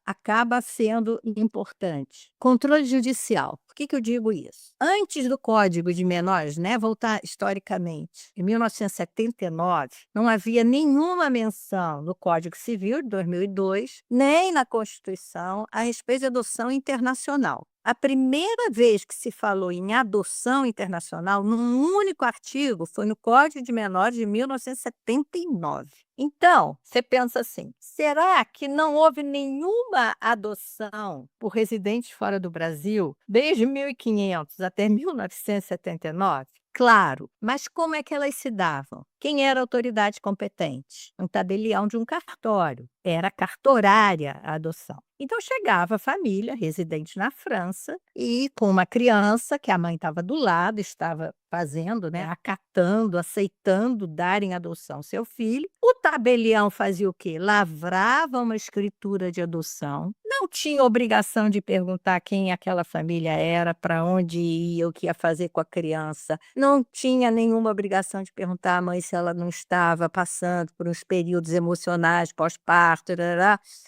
acaba sendo importante: controle judicial. Por que eu digo isso? Antes do Código de Menores, né, voltar historicamente, em 1979, não havia nenhuma menção no Código Civil de 2002, nem na Constituição, a respeito de adoção internacional. A primeira vez que se falou em adoção internacional, num único artigo, foi no Código de Menores de 1979. Então, você pensa assim: será que não houve nenhuma adoção por residentes fora do Brasil desde 1500 até 1979? Claro, mas como é que elas se davam? Quem era a autoridade competente? Um tabelião de um cartório. Era cartorária a adoção. Então, chegava a família residente na França e com uma criança que a mãe estava do lado, estava fazendo, né, acatando, aceitando dar em adoção seu filho. O tabelião fazia o quê? Lavrava uma escritura de adoção. Não tinha obrigação de perguntar quem aquela família era, para onde ia, o que ia fazer com a criança. Não tinha nenhuma obrigação de perguntar à mãe se ela não estava passando por uns períodos emocionais pós-parto,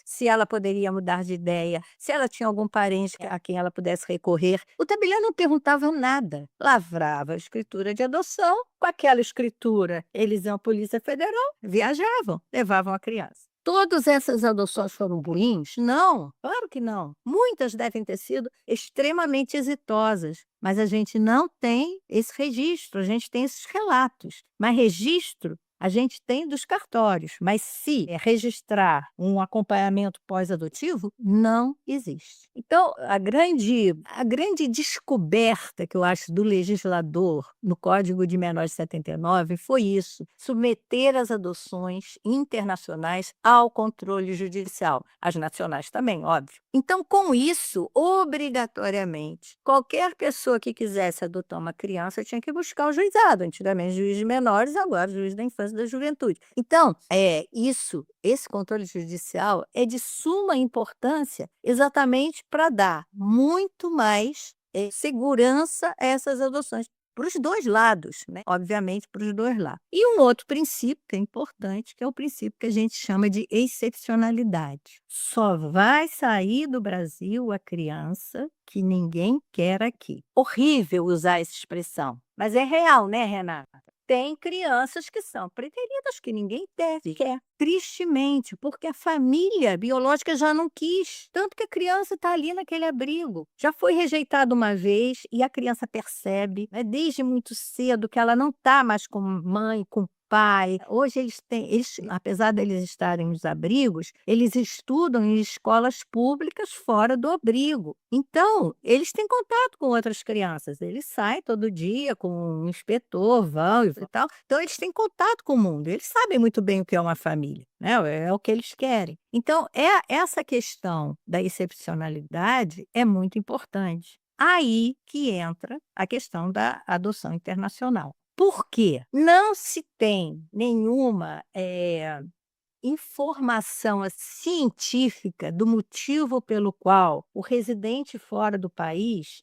se ela poderia mudar de ideia, se ela tinha algum parente a quem ela pudesse recorrer. O tabelião não perguntava nada. Lavrava a escritura de adoção. Com aquela escritura, eles iam à Polícia Federal, viajavam, levavam a criança. Todas essas adoções foram ruins? Não, claro que não. Muitas devem ter sido extremamente exitosas, mas a gente não tem esse registro, a gente tem esses relatos. Mas registro a gente tem dos cartórios, mas se registrar um acompanhamento pós-adotivo, não existe. Então, a grande descoberta que eu acho do legislador no Código de Menores de 79 foi isso: submeter as adoções internacionais ao controle judicial, as nacionais também, óbvio. Então, com isso, obrigatoriamente, qualquer pessoa que quisesse adotar uma criança tinha que buscar o juizado. Antigamente, juiz de menores, agora juiz da infância e da juventude. Então, esse controle judicial é de suma importância exatamente para dar muito mais segurança a essas adoções. Para os dois lados, né? Obviamente, para os dois lados. E um outro princípio que é importante, que é o princípio que a gente chama de excepcionalidade. Só vai sair do Brasil a criança que ninguém quer aqui. Horrível usar essa expressão, mas é real, né, Renata? Tem crianças que são preteridas, que ninguém quer. Tristemente, porque a família biológica já não quis. Tanto que a criança está ali naquele abrigo. Já foi rejeitada uma vez e a criança percebe, né, desde muito cedo, que ela não está mais com mãe, com pai. Hoje apesar deles estarem nos abrigos, eles estudam em escolas públicas fora do abrigo. Então, eles têm contato com outras crianças. Eles saem todo dia com um inspetor, vão e tal. Então, eles têm contato com o mundo. Eles sabem muito bem o que é uma família, né? É o que eles querem. Então, essa questão da excepcionalidade é muito importante. Aí que entra a questão da adoção internacional. Por quê? Não se tem nenhuma informação científica do motivo pelo qual o residente fora do país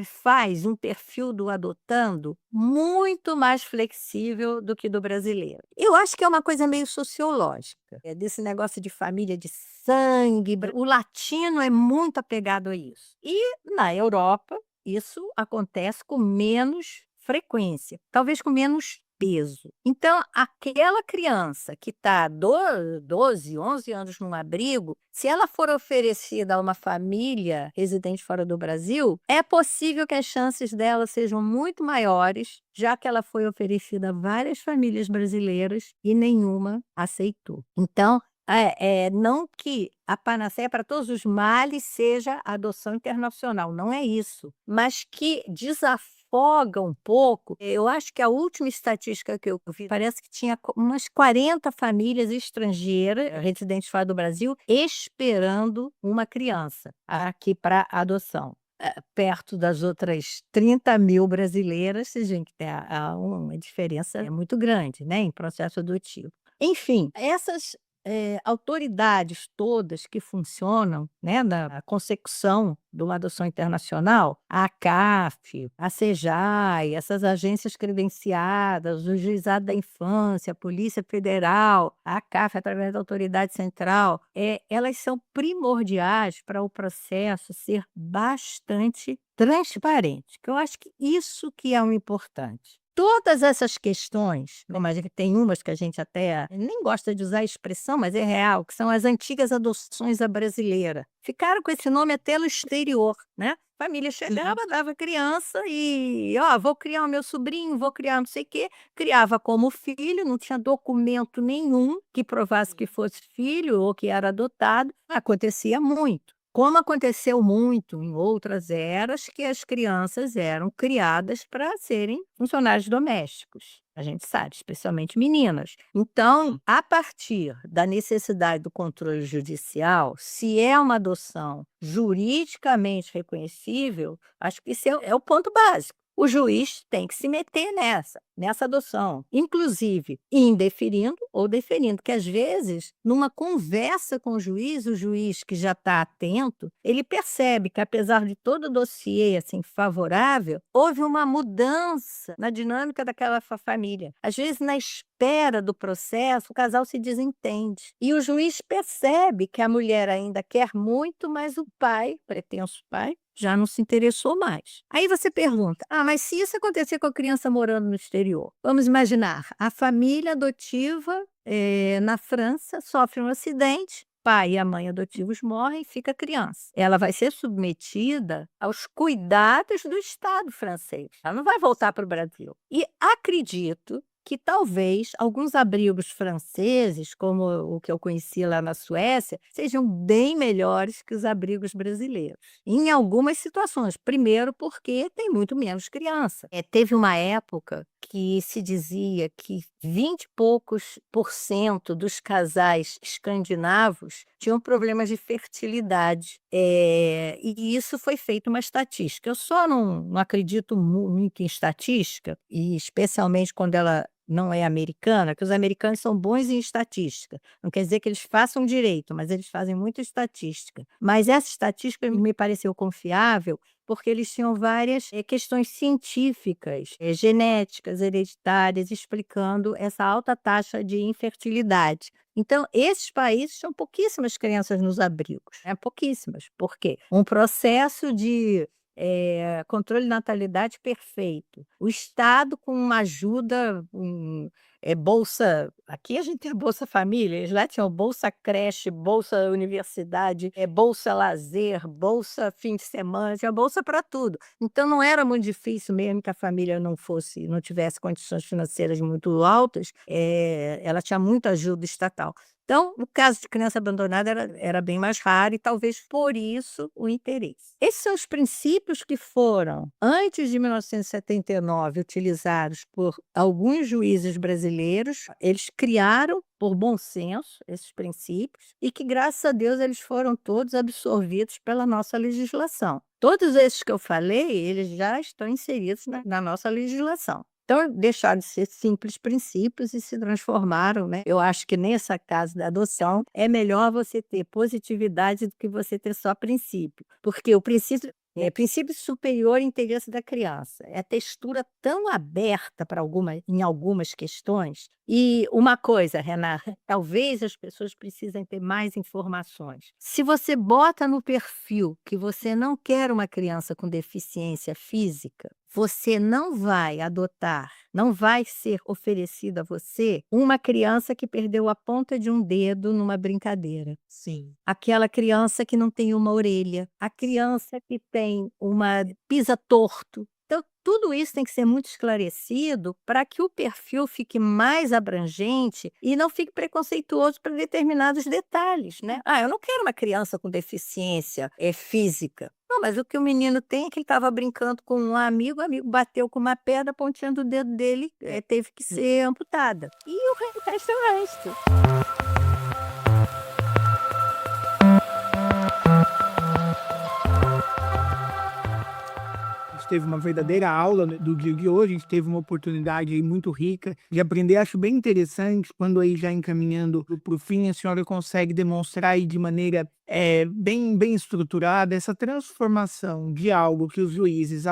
faz um perfil do adotando muito mais flexível do que do brasileiro. Eu acho que é uma coisa meio sociológica, desse negócio de família de sangue. O latino é muito apegado a isso. E na Europa, isso acontece com menos frequência, talvez com menos peso. Então, aquela criança que está 12, 11 anos num abrigo, se ela for oferecida a uma família residente fora do Brasil, é possível que as chances dela sejam muito maiores, já que ela foi oferecida a várias famílias brasileiras e nenhuma aceitou. Então, não que a panaceia para todos os males seja a adoção internacional, não é isso, mas que desafoga um pouco. Eu acho que a última estatística que eu vi, parece que tinha umas 40 famílias estrangeiras, residentes fora do Brasil, esperando uma criança aqui para adoção. Perto das outras 30 mil brasileiras, a gente tem uma diferença muito grande, né, em processo adotivo. Enfim, essas autoridades todas que funcionam, né, na consecução de uma adoção internacional, a ACAF, a SEJAI, essas agências credenciadas, o Juizado da Infância, a Polícia Federal, a ACAF, através da Autoridade Central, elas são primordiais para o processo ser bastante transparente, que eu acho que isso que é o importante. Todas essas questões, como a gente tem umas que a gente até nem gosta de usar a expressão, mas é real, que são as antigas adoções à brasileira. Ficaram com esse nome até no exterior, né? A família chegava, dava criança e, vou criar o meu sobrinho, vou criar não sei o quê. Criava como filho, não tinha documento nenhum que provasse que fosse filho ou que era adotado. Acontecia muito. Como aconteceu muito em outras eras, que as crianças eram criadas para serem funcionários domésticos. A gente sabe, especialmente meninas. Então, a partir da necessidade do controle judicial, se é uma adoção juridicamente reconhecível, acho que isso é o ponto básico. O juiz tem que se meter nessa adoção, inclusive indeferindo ou deferindo, que às vezes, numa conversa com o juiz que já está atento, ele percebe que, apesar de todo o dossiê assim, favorável, houve uma mudança na dinâmica daquela família. Às vezes, na espera do processo, o casal se desentende. E o juiz percebe que a mulher ainda quer muito, mas o pai, pretenso pai, já não se interessou mais. Aí você pergunta, mas se isso acontecer com a criança morando no exterior? Vamos imaginar, a família adotiva na França sofre um acidente, pai e a mãe adotivos morrem, fica a criança. Ela vai ser submetida aos cuidados do Estado francês. Ela não vai voltar para o Brasil. E acredito que talvez alguns abrigos franceses, como o que eu conheci lá na Suécia, sejam bem melhores que os abrigos brasileiros. Em algumas situações. Primeiro, porque tem muito menos criança. Teve uma época que se dizia que 20 e poucos por cento dos casais escandinavos tinham problemas de fertilidade. E isso foi feito uma estatística. Eu só não acredito muito em estatística, e especialmente quando ela não é americana, que os americanos são bons em estatística. Não quer dizer que eles façam direito, mas eles fazem muita estatística. Mas essa estatística me pareceu confiável, porque eles tinham várias questões científicas, genéticas, hereditárias, explicando essa alta taxa de infertilidade. Então, esses países tinham pouquíssimas crianças nos abrigos, né? Pouquíssimas. Por quê? Um processo de controle de natalidade perfeito. O Estado com uma ajuda, bolsa. Aqui a gente tem a Bolsa Família, eles lá tinham Bolsa Creche, Bolsa Universidade, Bolsa Lazer, Bolsa Fim de Semana, tinha bolsa para tudo. Então não era muito difícil, mesmo que a família não tivesse condições financeiras muito altas, ela tinha muita ajuda estatal. Então, o caso de criança abandonada era bem mais raro e talvez por isso o interesse. Esses são os princípios que foram, antes de 1979, utilizados por alguns juízes brasileiros. Eles criaram, por bom senso, esses princípios e que, graças a Deus, eles foram todos absorvidos pela nossa legislação. Todos esses que eu falei, eles já estão inseridos na nossa legislação. Então, deixaram de ser simples princípios e se transformaram, né? Eu acho que nessa casa da adoção é melhor você ter positividade do que você ter só princípio, porque o princípio princípio superior interesse da criança. É textura tão aberta para em algumas questões. E uma coisa, Renata, talvez as pessoas precisem ter mais informações. Se você bota no perfil que você não quer uma criança com deficiência física, você não vai adotar, não vai ser oferecida a você uma criança que perdeu a ponta de um dedo numa brincadeira. Sim. Aquela criança que não tem uma orelha, a criança que tem uma pisa torto. Então, tudo isso tem que ser muito esclarecido para que o perfil fique mais abrangente e não fique preconceituoso para determinados detalhes, né? Eu não quero uma criança com deficiência física. Não, mas o que o menino tem é que ele estava brincando com o amigo bateu com uma pedra, a pontinha do dedo dele teve que ser amputada. E o resto é o resto. Teve uma verdadeira aula do dia de hoje, a gente teve uma oportunidade aí muito rica de aprender. Acho bem interessante quando aí já encaminhando para o fim, a senhora consegue demonstrar aí de maneira bem estruturada essa transformação de algo que os juízes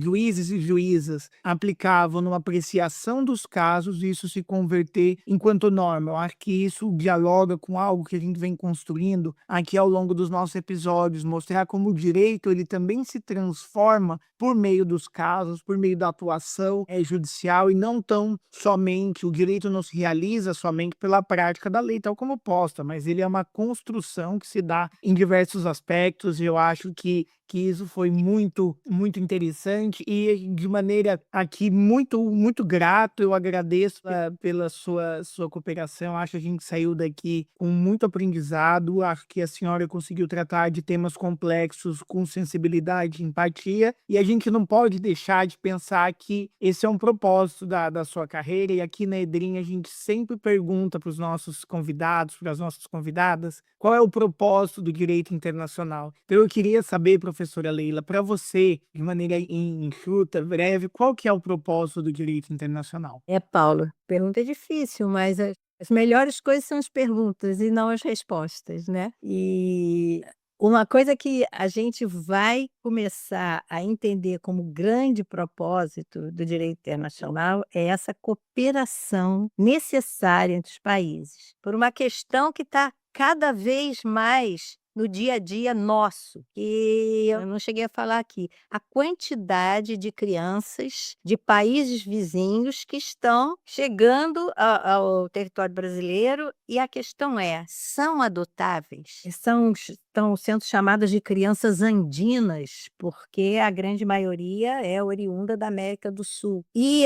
juízes e juízas aplicavam numa apreciação dos casos, e isso se converter enquanto norma. Eu acho que isso dialoga com algo que a gente vem construindo aqui ao longo dos nossos episódios, mostrar como o direito ele também se transforma por meio dos casos, por meio da atuação judicial, e não tão somente, o direito não se realiza somente pela prática da lei, tal como posta, mas ele é uma construção que se dá em diversos aspectos, e eu acho que isso foi muito interessante, e de maneira aqui muito grato. Eu agradeço pela sua cooperação. Acho que a gente saiu daqui com muito aprendizado. Acho que a senhora conseguiu tratar de temas complexos com sensibilidade e empatia, e a gente não pode deixar de pensar que esse é um propósito da sua carreira. E aqui na Edrim a gente sempre pergunta para os nossos convidados, para as nossas convidadas, qual é o propósito do direito internacional. Então eu queria saber, professora Leila, para você, de maneira enxuta, breve, qual que é o propósito do direito internacional? Paulo, pergunta difícil, mas as melhores coisas são as perguntas e não as respostas, né? E uma coisa que a gente vai começar a entender como grande propósito do direito internacional é essa cooperação necessária entre os países, por uma questão que está cada vez mais no dia a dia nosso, que eu não cheguei a falar aqui, a quantidade de crianças de países vizinhos que estão chegando ao território brasileiro, e a questão são adotáveis? Estão sendo chamadas de crianças andinas, porque a grande maioria é oriunda da América do Sul. E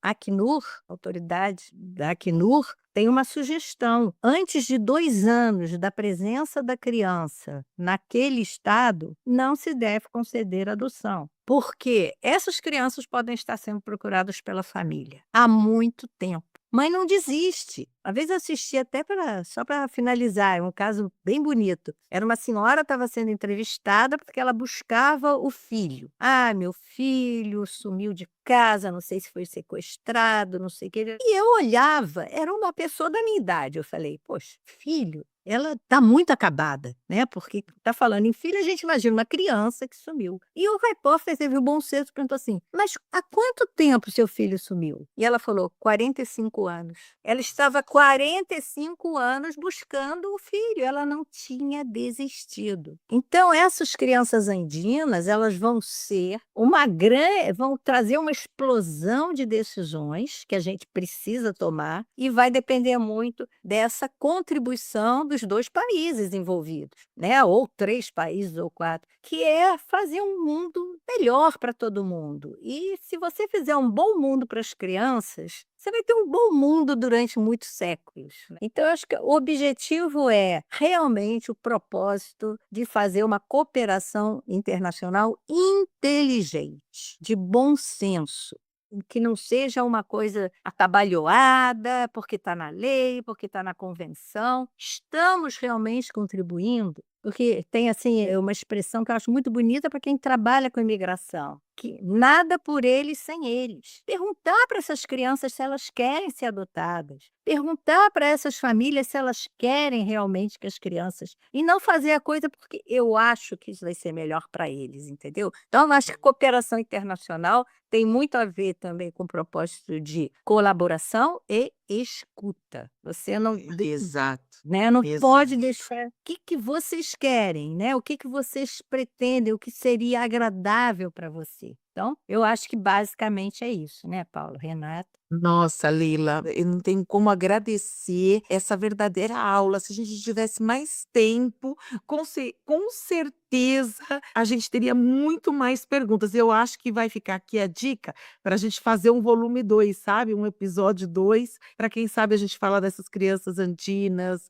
A Acnur, a autoridade da Acnur, tem uma sugestão. Antes de 2 anos da presença da criança naquele estado, não se deve conceder adoção, porque essas crianças podem estar sendo procuradas pela família há muito tempo. Mãe não desiste. Uma vez eu assisti até só para finalizar, é um caso bem bonito. Era uma senhora, estava sendo entrevistada porque ela buscava o filho. Ah, meu filho sumiu de casa, não sei se foi sequestrado, não sei o que. E eu olhava, era uma pessoa da minha idade. Eu falei, poxa, filho, ela está muito acabada, né? Porque está falando em filho, a gente imagina uma criança que sumiu. E o repórter teve o bom senso e perguntou assim: mas há quanto tempo seu filho sumiu? E ela falou: 45 anos. Ela estava 45 anos buscando o filho, ela não tinha desistido. Então, essas crianças andinas, elas vão ser vão trazer uma explosão de decisões que a gente precisa tomar e vai depender muito dessa contribuição dos 2 países envolvidos, né? Ou 3 países ou 4, que é fazer um mundo melhor para todo mundo. E se você fizer um bom mundo para as crianças, você vai ter um bom mundo durante muitos séculos, né? Então, eu acho que o objetivo é realmente o propósito de fazer uma cooperação internacional inteligente, de bom senso. Que não seja uma coisa atabalhoada, porque está na lei, porque está na convenção. Estamos realmente contribuindo, porque tem assim uma expressão que eu acho muito bonita para quem trabalha com imigração, que nada por eles sem eles. Perguntar para essas crianças se elas querem ser adotadas, perguntar para essas famílias se elas querem realmente que as crianças, e não fazer a coisa porque eu acho que isso vai ser melhor para eles, entendeu? Então, eu acho que cooperação internacional tem muito a ver também com o propósito de colaboração e escuta. Você não, Exato, né, não exato. pode deixar. O que vocês querem, né? O que vocês pretendem, o que seria agradável para você. Então, eu acho que basicamente é isso, né, Paulo, Renata? Nossa, Leila, eu não tenho como agradecer essa verdadeira aula. Se a gente tivesse mais tempo, com certeza a gente teria muito mais perguntas. Eu acho que vai ficar aqui a dica para a gente fazer um volume 2, sabe? Um episódio 2, para quem sabe a gente falar dessas crianças andinas,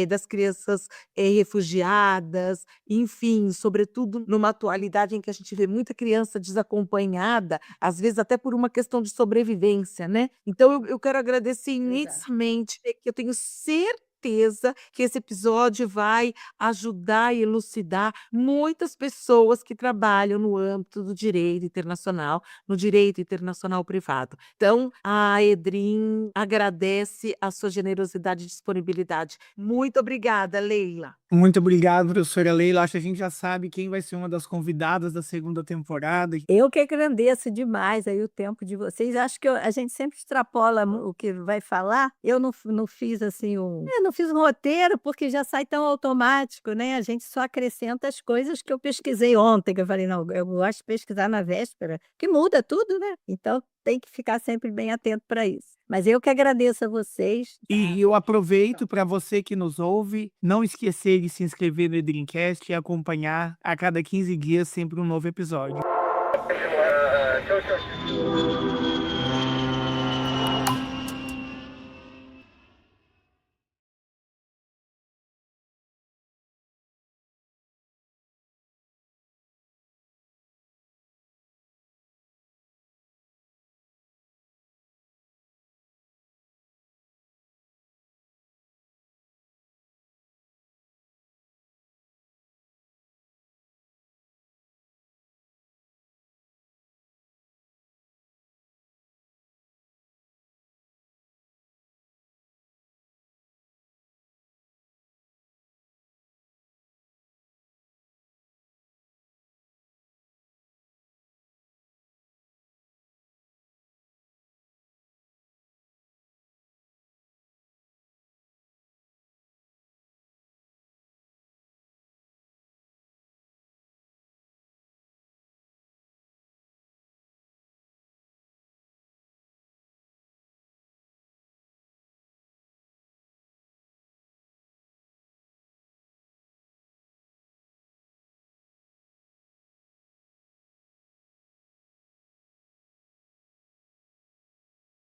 das crianças refugiadas, enfim, sobretudo numa atualidade em que a gente vê muita criança desacompanhada, às vezes até por uma questão de sobrevivência, né? Então eu quero agradecer imensamente, que eu tenho certeza que esse episódio vai ajudar e elucidar muitas pessoas que trabalham no âmbito do direito internacional, no direito internacional privado. Então, a Edrim agradece a sua generosidade e disponibilidade. Muito obrigada, Leila. Muito obrigado, professora Leila. Acho que a gente já sabe quem vai ser uma das convidadas da 2ª temporada. Eu que agradeço demais aí o tempo de vocês. Acho que a gente sempre extrapola o que vai falar. Eu não fiz assim não fiz um roteiro, porque já sai tão automático, né? A gente só acrescenta as coisas que eu pesquisei ontem, que eu falei, não, eu gosto de pesquisar na véspera, que muda tudo, né? Então tem que ficar sempre bem atento para isso. Mas eu que agradeço a vocês. E eu aproveito para você que nos ouve, não esquecer de se inscrever no Edrimcast e acompanhar a cada 15 dias sempre um novo episódio.